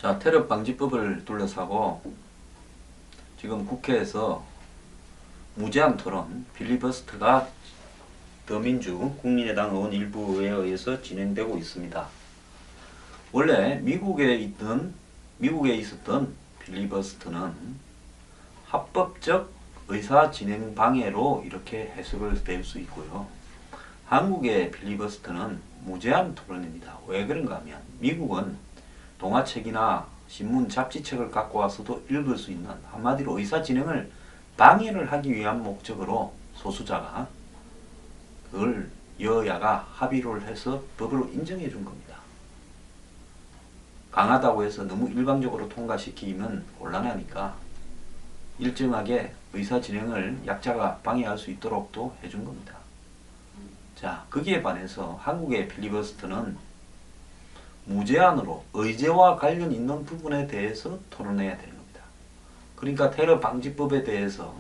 자, 테러 방지법을 둘러싸고 지금 국회에서 무제한 토론 필리버스터가 더민주 국민의당 의원 일부에 의해서 진행되고 있습니다. 원래 미국에 있었던 필리버스터는 합법적 의사 진행 방해로 이렇게 해석을 될 수 있고요. 한국의 필리버스터는 무제한 토론입니다. 왜 그런가 하면 미국은 동화책이나 신문 잡지책을 갖고 와서도 읽을 수 있는, 한마디로 의사 진행을 방해를 하기 위한 목적으로 소수자가 그걸 여야가 합의를 해서 법으로 인정해 준 겁니다. 강하다고 해서 너무 일방적으로 통과시키면 곤란하니까 일정하게 의사 진행을 약자가 방해할 수 있도록 또 해준 겁니다. 자, 거기에 반해서 한국의 필리버스터는 무제한으로 의제와 관련 있는 부분에 대해서 토론해야 되는 겁니다. 그러니까 테러 방지법에 대해서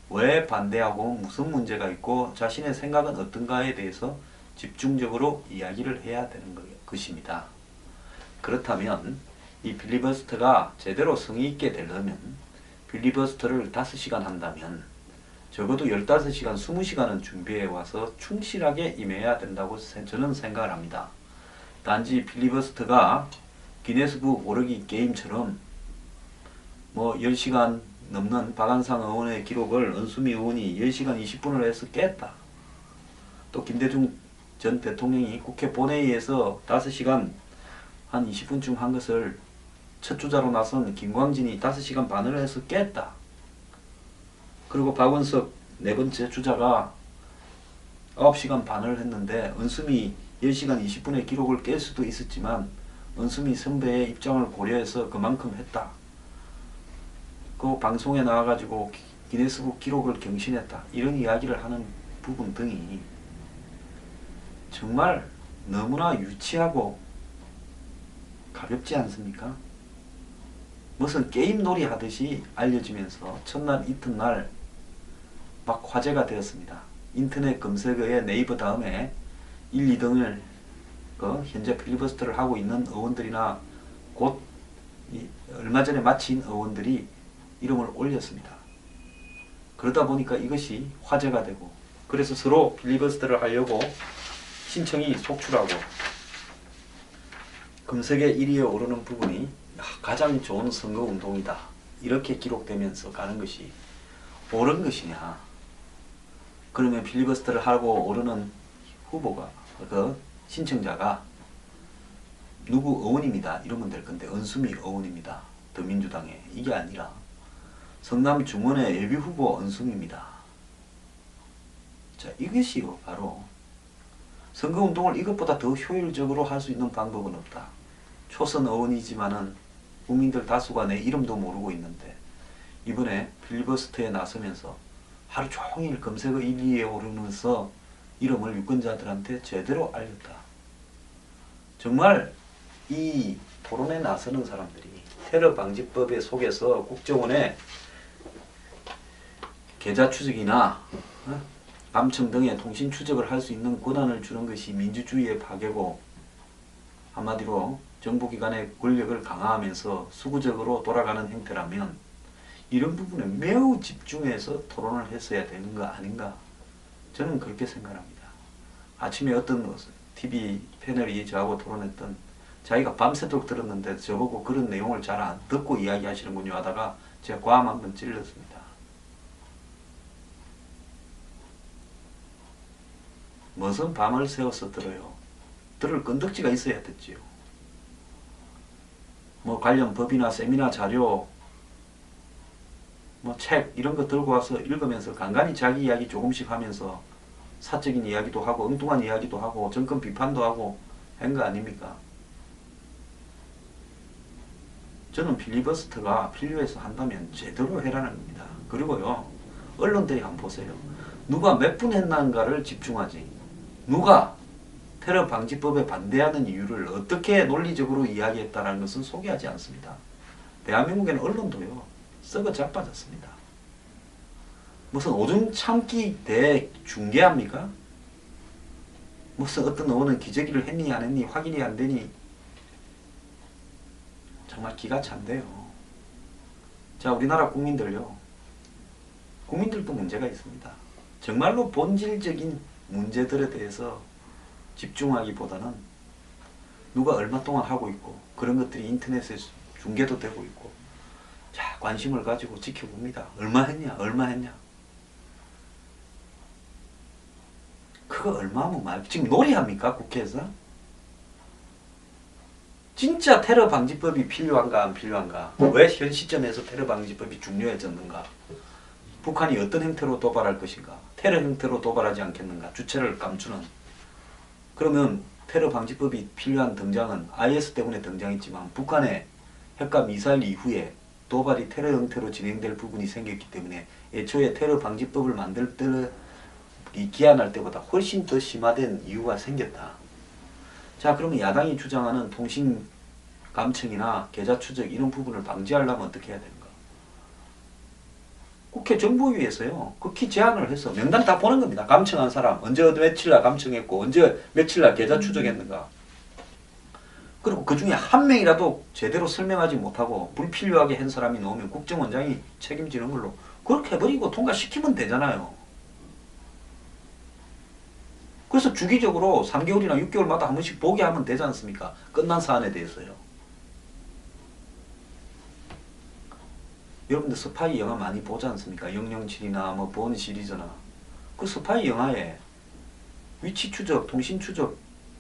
왜 반대하고 무슨 문제가 있고 자신의 생각은 어떤가에 대해서 집중적으로 이야기를 해야 되는 것입니다. 그렇다면 이 필리버스터가 제대로 성의 있게 되려면 필리버스터를 5시간 한다면 적어도 15시간, 20시간은 준비해 와서 충실하게 임해야 된다고 저는 생각을 합니다. 단지 필리버스터가 기네스북 오르기 게임처럼 뭐 10시간 넘는 박한상 의원의 기록을 은수미 의원이 10시간 20분을 해서 깼다. 또 김대중 전 대통령이 국회 본회의에서 5시간 한 20분쯤 한 것을 첫 주자로 나선 김광진이 5시간 반을 해서 깼다. 그리고 박원석 네 번째 주자가 9시간 반을 했는데 은수미 10시간 20분의 기록을 깰 수도 있었지만 은수미 선배의 입장을 고려해서 그만큼 했다. 그 방송에 나와가지고 기네스북 기록을 경신했다. 이런 이야기를 하는 부분 등이 정말 너무나 유치하고 가볍지 않습니까? 무슨 게임 놀이 하듯이 알려지면서 첫날 이튿날 막 화제가 되었습니다. 인터넷 검색어에 네이버 다음에 1, 2등을 현재 필리버스터를 하고 있는 의원들이나 곧 얼마 전에 마친 의원들이 이름을 올렸습니다. 그러다 보니까 이것이 화제가 되고 그래서 서로 필리버스터를 하려고 신청이 속출하고 검색에 1위에 오르는 부분이 가장 좋은 선거운동이다. 이렇게 기록되면서 가는 것이 옳은 것이냐. 그러면 필리버스터를 하고 오르는 후보가 신청자가 누구 의원입니다. 이러면 될 건데 은수미 의원입니다. 더민주당에. 이게 아니라 성남 중원의 예비후보 은수미입니다. 자, 이것이요 바로 선거운동을 이것보다 더 효율적으로 할 수 있는 방법은 없다. 초선 의원이지만은 국민들 다수가 내 이름도 모르고 있는데 이번에 필리버스터에 나서면서 하루 종일 검색어 1, 2위에 오르면서 이름을 유권자들한테 제대로 알렸다. 정말 이 토론에 나서는 사람들이 테러 방지법에 속에서 국정원에 계좌 추적이나 감청 등의 통신 추적을 할 수 있는 권한을 주는 것이 민주주의의 파괴고 한마디로 정부기관의 권력을 강화하면서 수구적으로 돌아가는 형태라면 이런 부분에 매우 집중해서 토론을 했어야 되는 거 아닌가 저는 그렇게 생각합니다. 아침에 어떤 TV 패널이 저하고 토론했던 자기가 밤새도록 들었는데 저보고 그런 내용을 잘 안 듣고 이야기하시는군요 하다가 제가 괌 한번 찔렀습니다. 무슨 밤을 새워서 들어요. 들을 건덕지가 있어야 됐지요. 뭐 관련 법이나 세미나 자료 뭐 책 이런 거 들고 와서 읽으면서 간간히 자기 이야기 조금씩 하면서 사적인 이야기도 하고 엉뚱한 이야기도 하고 정권 비판도 하고 한 거 아닙니까? 저는 필리버스터가 필요해서 한다면 제대로 해라는 겁니다. 그리고요 언론들이 한번 보세요. 누가 몇 분 했는가를 집중하지 누가 테러 방지법에 반대하는 이유를 어떻게 논리적으로 이야기했다는 것은 소개하지 않습니다. 대한민국에는 언론도요 썩어 자빠졌습니다. 무슨 오줌 참기 대 중계합니까? 무슨 어떤 의원은 기저귀를 했니 안 했니 확인이 안 되니 정말 기가 찬데요. 자, 우리나라 국민들요. 국민들도 문제가 있습니다. 정말로 본질적인 문제들에 대해서 집중하기보다는 누가 얼마 동안 하고 있고 그런 것들이 인터넷에 중계도 되고 있고 자, 관심을 가지고 지켜봅니다. 얼마 했냐? 얼마 했냐? 그거 얼마 하면 말 지금 놀이합니까? 국회에서? 진짜 테러 방지법이 필요한가 안 필요한가? 왜 현 시점에서 테러 방지법이 중요해졌는가? 북한이 어떤 형태로 도발할 것인가? 테러 형태로 도발하지 않겠는가? 주체를 감추는. 그러면 테러 방지법이 필요한 등장은 IS 때문에 등장했지만 북한의 핵과 미사일 이후에 도발이 테러 형태로 진행될 부분이 생겼기 때문에 애초에 테러 방지법을 만들 때 기한할 때보다 훨씬 더 심화된 이유가 생겼다. 자, 그러면 야당이 주장하는 통신 감청이나 계좌 추적 이런 부분을 방지하려면 어떻게 해야 되는가? 국회 정보위에서요. 극히 제안을 해서 명단 다 보는 겁니다. 감청한 사람 언제 며칠날 감청했고 언제 며칠날 계좌 추적했는가. 그리고 그 중에 한 명이라도 제대로 설명하지 못하고 불필요하게 한 사람이 나오면 국정원장이 책임지는 걸로 그렇게 해버리고 통과시키면 되잖아요. 그래서 주기적으로 3개월이나 6개월마다 한 번씩 보게 하면 되지 않습니까? 끝난 사안에 대해서요. 여러분들 스파이 영화 많이 보지 않습니까? 007이나 뭐 본 시리즈나 그 스파이 영화에 위치 추적, 통신 추적,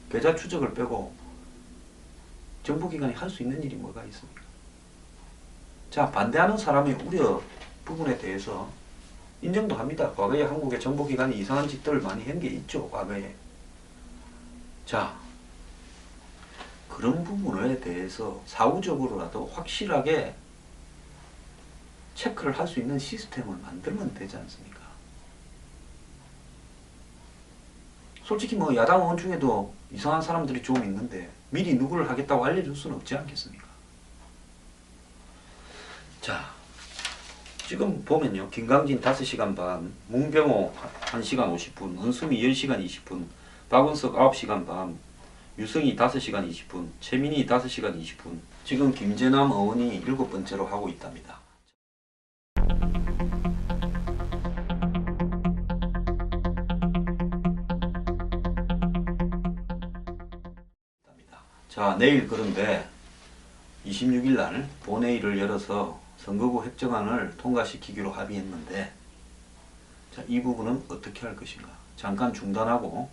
계좌 추적을 빼고 정보기관이 할 수 있는 일이 뭐가 있습니까? 자, 반대하는 사람의 우려 부분에 대해서 인정도 합니다. 과거에 한국의 정보기관이 이상한 짓들을 많이 한 게 있죠. 과거에. 자, 그런 부분에 대해서 사후적으로라도 확실하게 체크를 할 수 있는 시스템을 만들면 되지 않습니까? 솔직히 뭐 야당 의원 중에도 이상한 사람들이 좀 있는데 미리 누구를 하겠다고 알려줄 수는 없지 않겠습니까? 자, 지금 보면요. 김강진 5시간 반, 문병호 1시간 50분, 은수미 10시간 20분, 박은석 9시간 반, 유성희 5시간 20분, 최민희 5시간 20분, 지금 김재남 의원이 7번째로 하고 있답니다. 자, 내일 그런데 26일 날 본회의를 열어서 선거구 획정안을 통과시키기로 합의했는데 자, 이 부분은 어떻게 할 것인가? 잠깐 중단하고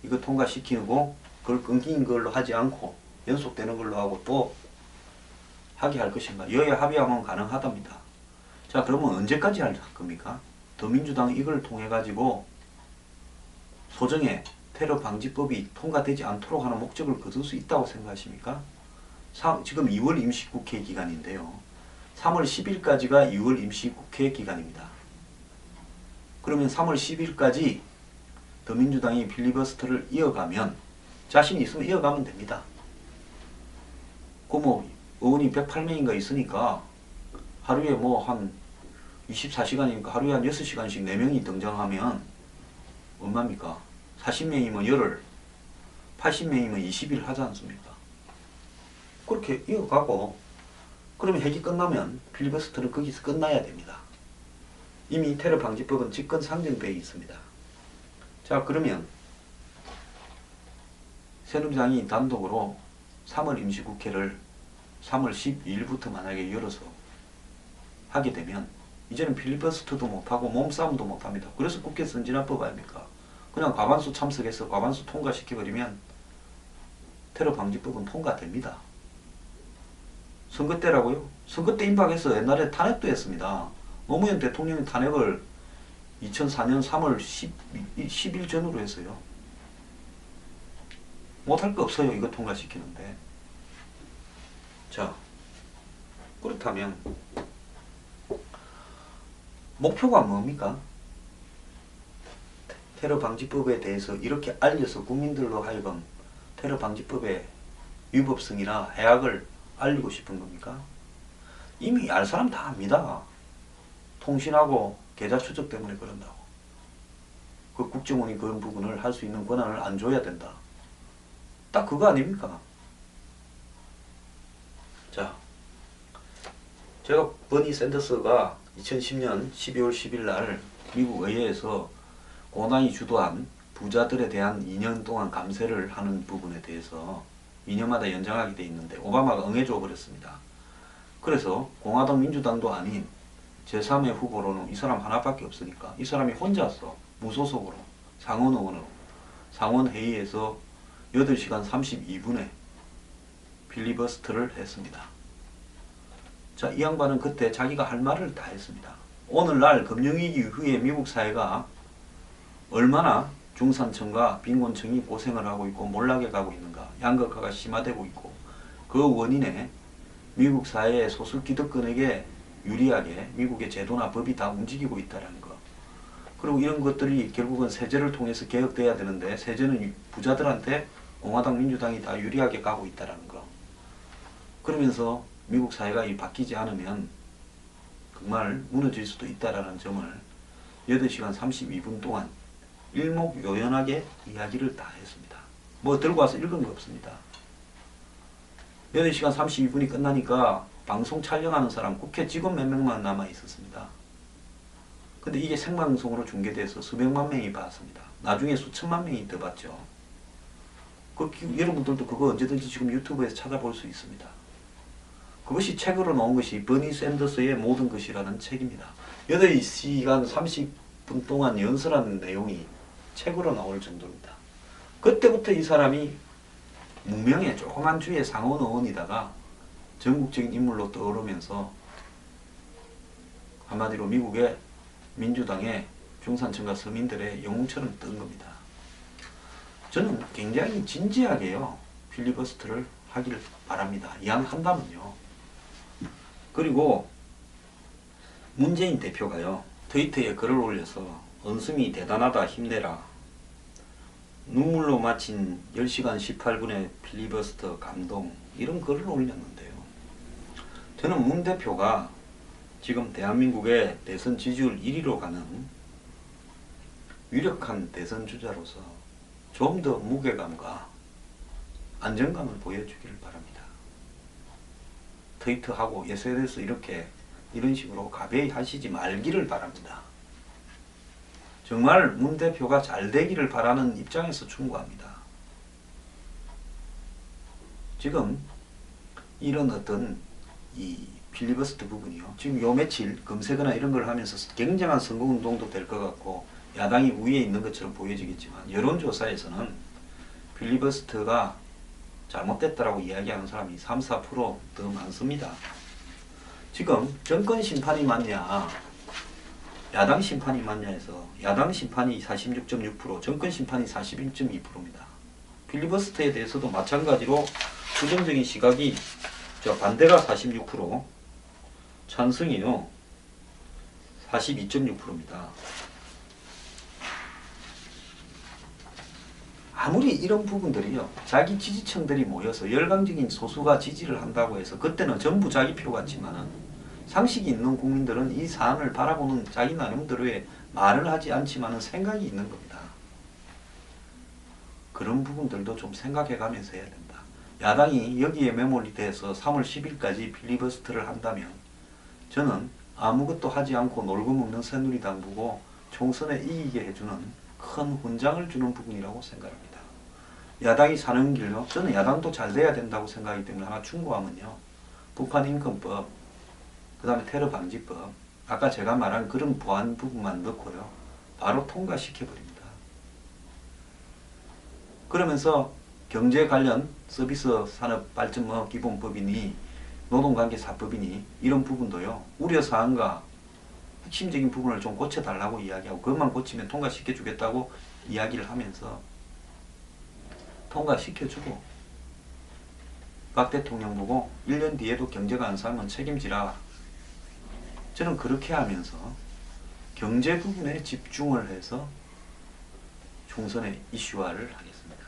이거 통과시키고 그걸 끊긴 걸로 하지 않고 연속되는 걸로 하고 또 하게 할 것인가? 여야 합의하면 가능하답니다. 자, 그러면 언제까지 할 겁니까? 더민주당 이걸 통해 가지고 소정의 테러 방지법이 통과되지 않도록 하는 목적을 거둘 수 있다고 생각하십니까? 지금 2월 임시국회 기간인데요. 3월 10일까지가 2월 임시국회 기간입니다. 그러면 3월 10일까지 더민주당이 필리버스터를 이어가면 자신이 있으면 이어가면 됩니다. 그 뭐 의원이 108명인가 있으니까 하루에 뭐 한 24시간이니까 하루에 한 6시간씩 4명이 등장하면 얼마입니까? 40명이면 열흘, 80명이면 20일 하지 않습니까? 그렇게 이어가고 그러면 회기 끝나면 필리버스터는 거기서 끝나야 됩니다. 이미 테러 방지법은 직권 상정되어 있습니다. 자, 그러면 새누리당이 단독으로 3월 임시국회를 3월 12일부터 만약에 열어서 하게 되면 이제는 필리버스터도 못하고 몸싸움도 못합니다. 그래서 국회 선진화법 아닙니까? 그냥 과반수 참석해서 과반수 통과시켜버리면 테러 방지법은 통과됩니다. 선거 때라고요? 선거 때 임박해서 옛날에 탄핵도 했습니다. 노무현 대통령이 탄핵을 2004년 3월 10일 전후로 했어요. 못할 거 없어요. 이거 통과시키는데. 자, 그렇다면 목표가 뭡니까? 테러 방지법에 대해서 이렇게 알려서 국민들로 하여금 테러 방지법의 위법성이나 해악을 알리고 싶은 겁니까? 이미 알 사람 다 압니다. 통신하고 계좌 추적 때문에 그런다고. 그 국정원이 그런 부분을 할 수 있는 권한을 안 줘야 된다. 딱 그거 아닙니까? 자, 제가 버니 샌더스가 2010년 12월 10일 날 미국 의회에서 고난이 주도한 부자들에 대한 2년 동안 감세를 하는 부분에 대해서 2년마다 연장하게 돼 있는데 오바마가 응해줘 버렸습니다. 그래서 공화당 민주당도 아닌 제3의 후보로는 이 사람 하나밖에 없으니까 이 사람이 혼자서 무소속으로 상원의원으로 상원회의에서 8시간 32분에 필리버스터를 했습니다. 자, 이 양반은 그때 자기가 할 말을 다 했습니다. 오늘날 금융위기 이후에 미국 사회가 얼마나 중산층과 빈곤층이 고생을 하고 있고 몰락해 가고 있는가, 양극화가 심화되고 있고 그 원인에 미국 사회의 소수기득권에게 유리하게 미국의 제도나 법이 다 움직이고 있다는 거. 그리고 이런 것들이 결국은 세제를 통해서 개혁돼야 되는데 세제는 부자들한테 공화당 민주당이 다 유리하게 가고 있다는 거. 그러면서 미국 사회가 바뀌지 않으면 정말 무너질 수도 있다라는 점을 8시간 32분 동안 일목요연하게 이야기를 다 했습니다. 뭐 들고 와서 읽은 거 없습니다. 8시간 32분이 끝나니까 방송 촬영하는 사람 국회 직원 몇 명만 남아 있었습니다. 근데 이게 생방송으로 중계돼서 수백만 명이 봤습니다. 나중에 수천만 명이 더 봤죠. 여러분들도 그거 언제든지 지금 유튜브에서 찾아볼 수 있습니다. 그것이 책으로 나온 것이 버니 샌더스의 모든 것이라는 책입니다. 8시간 30분 동안 연설한 내용이 책으로 나올 정도입니다. 그때부터 이 사람이 무명의 조그만 주의 상원의원이다가 전국적인 인물로 떠오르면서 한마디로 미국의 민주당의 중산층과 서민들의 영웅처럼 뜬 겁니다. 저는 굉장히 진지하게요 필리버스터를 하길 바랍니다. 이왕 한다면요. 그리고 문재인 대표가요 트위터에 글을 올려서 언승이 대단하다 힘내라 눈물로 마친 10시간 18분의 필리버스터 감동 이런 글을 올렸는데요. 저는 문 대표가 지금 대한민국의 대선 지지율 1위로 가는 유력한 대선 주자로서 좀 더 무게감과 안정감을 보여주기를 바랍니다. 트위터하고 SNS 이런 식으로 가벼이 하시지 말기를 바랍니다. 정말 문 대표가 잘 되기를 바라는 입장에서 충고합니다. 지금 이런 어떤 이 필리버스터 부분이요. 지금 요 며칠 검색어나 이런 걸 하면서 굉장한 선거운동도 될 것 같고 야당이 우위에 있는 것처럼 보여지겠지만 여론조사에서는 필리버스터가 잘못됐다라고 이야기하는 사람이 3~4% 더 많습니다. 지금 정권 심판이 맞냐 야당 심판이 맞냐 해서 야당 심판이 46.6% 정권 심판이 41.2%입니다. 필리버스터에 대해서도 마찬가지로 부정적인 시각이 반대가 46% 찬성이요 42.6%입니다. 아무리 이런 부분들이요 자기 지지층들이 모여서 열광적인 소수가 지지를 한다고 해서 그때는 전부 자기 표 같지만은 상식이 있는 국민들은 이 사안을 바라보는 자기 나름대로의 말을 하지 않지만은 생각이 있는 겁니다. 그런 부분들도 좀 생각해 가면서 해야 된다. 야당이 여기에 매몰이 돼서 3월 10일까지 필리버스터를 한다면 저는 아무것도 하지 않고 놀고 먹는 새누리당 보고 총선에 이기게 해주는 큰 훈장을 주는 부분이라고 생각합니다. 야당이 사는 길로 저는 야당도 잘 돼야 된다고 생각하기 때문에 하나 충고하면요. 북한인권법, 그 다음에 테러방지법, 아까 제가 말한 그런 보안 부분만 넣고요. 바로 통과시켜버립니다. 그러면서 경제 관련 서비스 산업발전뭐 기본법이니 노동관계사법이니 이런 부분도요. 우려사항과 핵심적인 부분을 좀 고쳐달라고 이야기하고 그것만 고치면 통과시켜주겠다고 이야기를 하면서 통과시켜주고 박 대통령 보고 1년 뒤에도 경제가 안 살면 책임지라. 저는 그렇게 하면서 경제 부분에 집중을 해서 총선의 이슈화를 하겠습니다.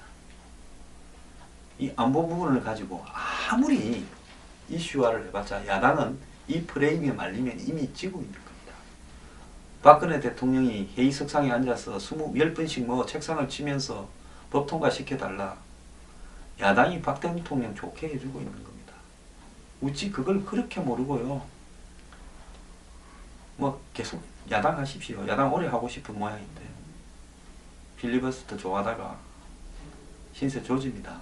이 안보 부분을 가지고 아무리 이슈화를 해봤자 야당은 이 프레임에 말리면 이미 지고 있는 겁니다. 박근혜 대통령이 회의석상에 앉아서 10번씩 뭐 책상을 치면서 법 통과시켜달라. 야당이 박 대통령 좋게 해주고 있는 겁니다. 어찌 그걸 그렇게 모르고요. 뭐 계속 야당 하십시오. 야당 오래 하고 싶은 모양인데 필리버스터 좋아하다가 신세 조집니다.